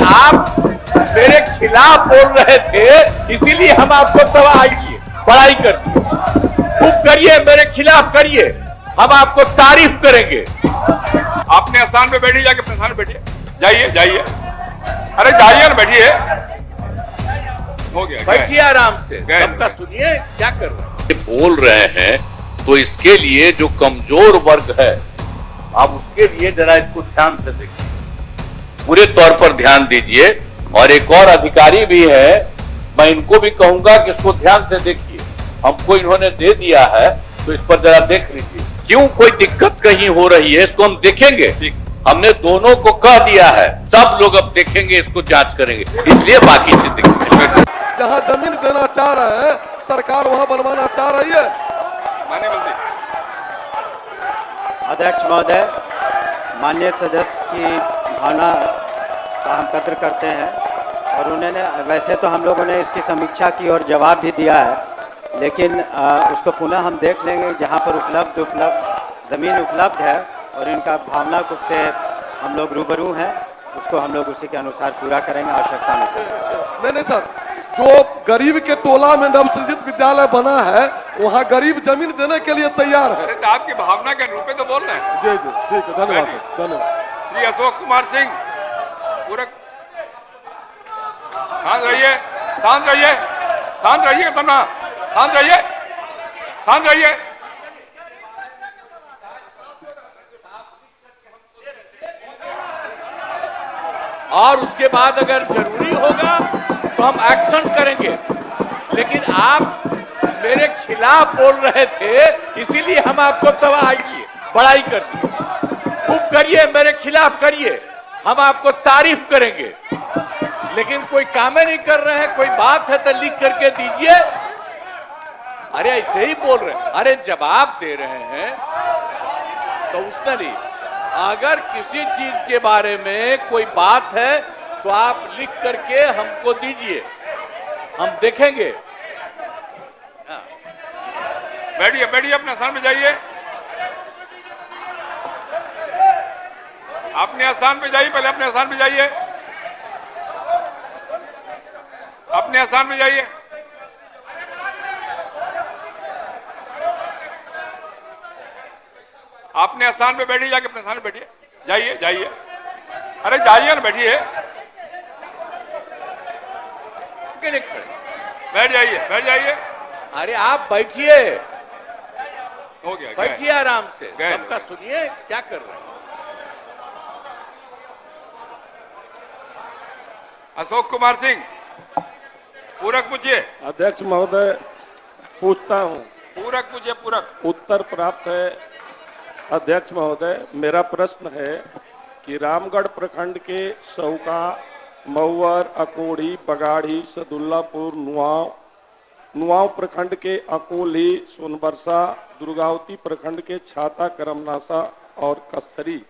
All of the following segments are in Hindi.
आप मेरे खिलाफ बोल रहे थे, इसीलिए हम आपको तबाह किए, पढ़ाई कर दी। खूब करिए, मेरे खिलाफ करिए, हम आपको तारीफ करेंगे। अपने स्थान पे बैठिए, जाके अपने स्थान पे बैठिए, जाइए जाइए, अरे जाइए ना, बैठिए, हो गया, बैठिए आराम से, सबका सुनिए क्या कर रहे हैं। बोल रहे हैं तो इसके लिए जो कमजोर वर्ग है, आप उसके लिए जरा इसको ध्यान से देखिए, पूरे तौर पर ध्यान दीजिए। और एक और अधिकारी भी है, मैं इनको भी कहूंगा कि इसको ध्यान से देखिए, हमको इन्होंने दे दिया है तो इस पर जरा देख लीजिए, क्यों कोई दिक्कत कहीं हो रही है इसको हम देखेंगे। हमने दोनों को कह दिया है, सब लोग अब देखेंगे, इसको जांच करेंगे, इसलिए बाकी से देखेंगे। जहां जमीन देना चाह रहे हैं सरकार, वहां बनवाना चाह रही है। अध्यक्ष महोदय, माननीय सदस्य की भावना का हम कद्र करते हैं और उन्होंने, वैसे तो हम लोगों ने इसकी समीक्षा की और जवाब भी दिया है, लेकिन उसको पुनः हम देख लेंगे। जहां पर उपलब्ध ज़मीन उपलब्ध है और इनका भावना से हम लोग रूबरू हैं, उसको हम लोग उसी के अनुसार पूरा करेंगे, आवश्यकता अनुसार। नहीं सर, जो गरीब के टोला में नवसृजित विद्यालय बना है, वहाँ गरीब जमीन देने के लिए तैयार है। तो आपकी भावना के अनुरूप तो बोल रहे हैं। जी जी, ठीक है, धन्यवाद सर, धन्यवाद। श्री अशोक कुमार सिंह, पूरा शांत रहिए, शांत रहिए, शांत रहिए, बना शांत रहिए, शांत रहिए। और उसके बाद अगर जरूरी होगा तो हम एक्शन करेंगे, लेकिन आप मेरे खिलाफ बोल रहे थे, इसीलिए हम आपको तबाह किए, बड़ाई कर दी। खूब करिए, मेरे खिलाफ करिए, हम आपको तारीफ करेंगे, लेकिन कोई काम नहीं कर रहे हैं। कोई बात है तो लिख करके दीजिए। अरे ऐसे ही बोल रहे हैं, अरे जवाब दे रहे हैं तो उसने नहीं। अगर किसी चीज के बारे में कोई बात है तो आप लिख करके हमको दीजिए, हम देखेंगे। बैठिए बैठिए, अपने स्थान पे जाइए, अपने स्थान पे जाइए, पहले अपने स्थान पे जाइए, अपने स्थान पे जाइए। अपने स्थान पे बैठिए, जाके अपने स्थान पे बैठिए, जाइए जाइए, अरे जाइए ना, बैठिए, बैठ जाइए, बैठ जाइए। अरे आप बैठिए, हो गया, बैठिए आराम से, सबका सुनिए क्या कर रहे हैं। अशोक कुमार सिंह, पूरक पूछिए। अध्यक्ष महोदय, पूछता हूं। पूरक पूछिए, पूरक। उत्तर प्राप्त है। अध्यक्ष महोदय, मेरा प्रश्न है कि रामगढ़ प्रखंड के सौका, मऊर, अकोड़ी, बगाड़ी, सदुल्लापुर, नुआव प्रखंड के अकोली, सोनबरसा, दुर्गावती प्रखंड के छाता, करमनासा और कस्तरी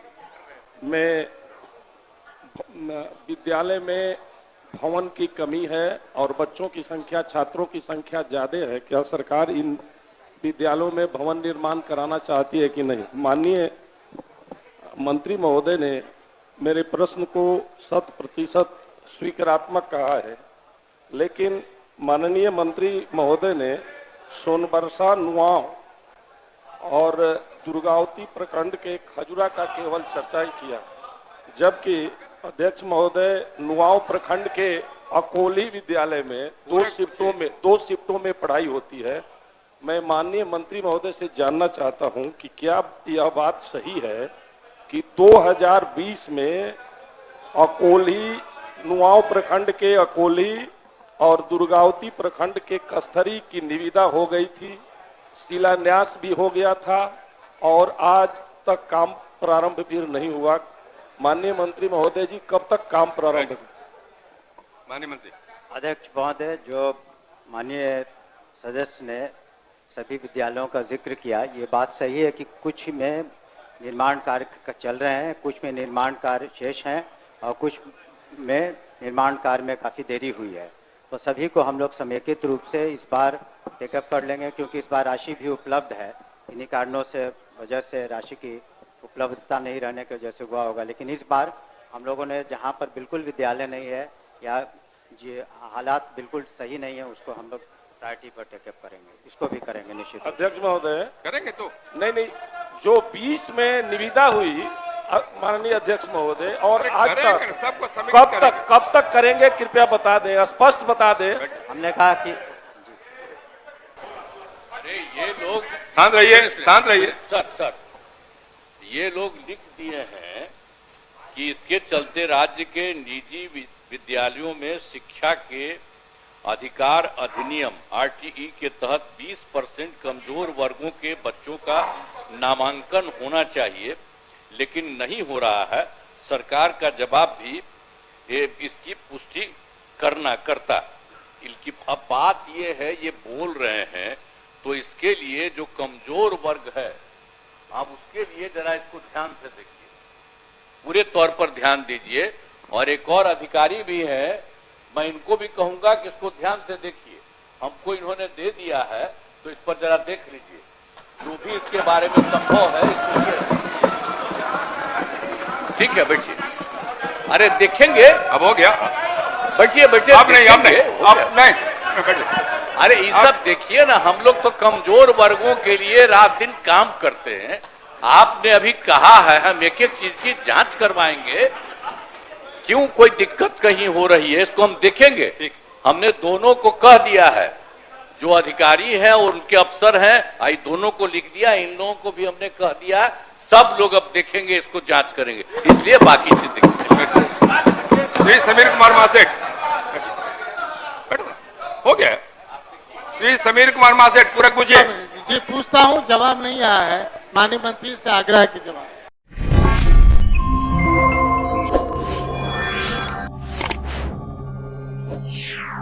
में विद्यालय में भवन की कमी है और बच्चों की संख्या, छात्रों की संख्या ज्यादा है। क्या सरकार इन विद्यालयों में भवन निर्माण कराना चाहती है कि नहीं? माननीय मंत्री महोदय ने मेरे प्रश्न को 100% स्वीकारात्मक कहा है, लेकिन माननीय मंत्री महोदय ने सोनबरसा, नुआव और दुर्गावती प्रखंड के खजुरा का केवल चर्चा ही किया, जबकि अध्यक्ष महोदय नुआव प्रखंड के अकोली विद्यालय में दो शिफ्टों में पढ़ाई होती है। मैं माननीय मंत्री महोदय से जानना चाहता हूं कि क्या यह बात सही है कि 2020 में अकोली, नुआव प्रखंड के अकोली और दुर्गावती प्रखंड के कस्तरी की निविदा हो गई थी, शिलान्यास भी हो गया था और आज तक काम प्रारंभ भी नहीं हुआ। माननीय मंत्री महोदय जी, कब तक काम प्रारंभ? माननीय मंत्री। अध्यक्ष महोदय, जो माननीय सदस्य ने सभी विद्यालयों का जिक्र किया, ये बात सही है कि कुछ में निर्माण कार्य चल रहे हैं, कुछ में निर्माण कार्य शेष हैं और कुछ में निर्माण कार्य में काफ़ी देरी हुई है। तो सभी को हम लोग समेकित रूप से इस बार टेकअप कर लेंगे, क्योंकि इस बार राशि भी उपलब्ध है। इन्हीं कारणों से वजह से राशि की उपलब्धता नहीं रहने की वजह से हुआ होगा, लेकिन इस बार हम लोगों ने जहाँ पर बिल्कुल विद्यालय नहीं है या जो हालात बिल्कुल सही नहीं है उसको हम लोग प्रायोरिटी पर टेकअप करेंगे, इसको भी करेंगे निश्चित रूप से। अध्यक्ष महोदय, करेंगे तो नहीं, जो 20 में निविदा हुई माननीय अध्यक्ष महोदय, और आज करेंगे, तक सबको समीक्षा कब तक करेंगे, कृपया बता दें, स्पष्ट बता दें। हमने कहा कि अरे ये लोग शांत रहिए, शांत रहिए। सर ये लोग लिख दिए हैं कि इसके चलते राज्य के निजी विद्यालयों में शिक्षा के अधिकार अधिनियम RTE के तहत 20% कमजोर वर्गों के बच्चों का नामांकन होना चाहिए, लेकिन नहीं हो रहा है। सरकार का जवाब भी इसकी पुष्टि करता। इनकी अब बात ये है, ये बोल रहे हैं तो इसके लिए जो कमजोर वर्ग है, आप उसके लिए जरा इसको ध्यान से देखिए, पूरे तौर पर ध्यान दीजिए। और एक और अधिकारी भी है, मैं इनको भी कहूंगा कि इसको ध्यान से देखिए। हमको इन्होंने दे दिया है तो इस पर जरा देख लीजिए, जो भी इसके बारे में संभव है इसको। ठीक है, बैठिए। अरे देखेंगे, अब हो गया। बैठिए बैठिए। आप नहीं बैठिए। अरे ये सब देखिए ना, हम लोग तो कमजोर वर्गों के लिए रात दिन काम करते हैं। आपने अभी कहा है हम एक एक चीज की जांच करवाएंगे, क्यों कोई दिक्कत कहीं हो रही है इसको हम देखेंगे। हमने दोनों को कह दिया है, जो अधिकारी हैं और उनके अफसर हैं, आई दोनों को लिख दिया, इन लोगों को भी हमने कह दिया। सब लोग अब देखेंगे, इसको जांच करेंगे, इसलिए बाकी चीजें श्री समीर कुमार महासेठ हो गया। श्री समीर कुमार महासेठ पूरा पूछिए। जी पूछता हूँ, जवाब नहीं आया है, माननीय मंत्री से आग्रह की जवाब। Yeah.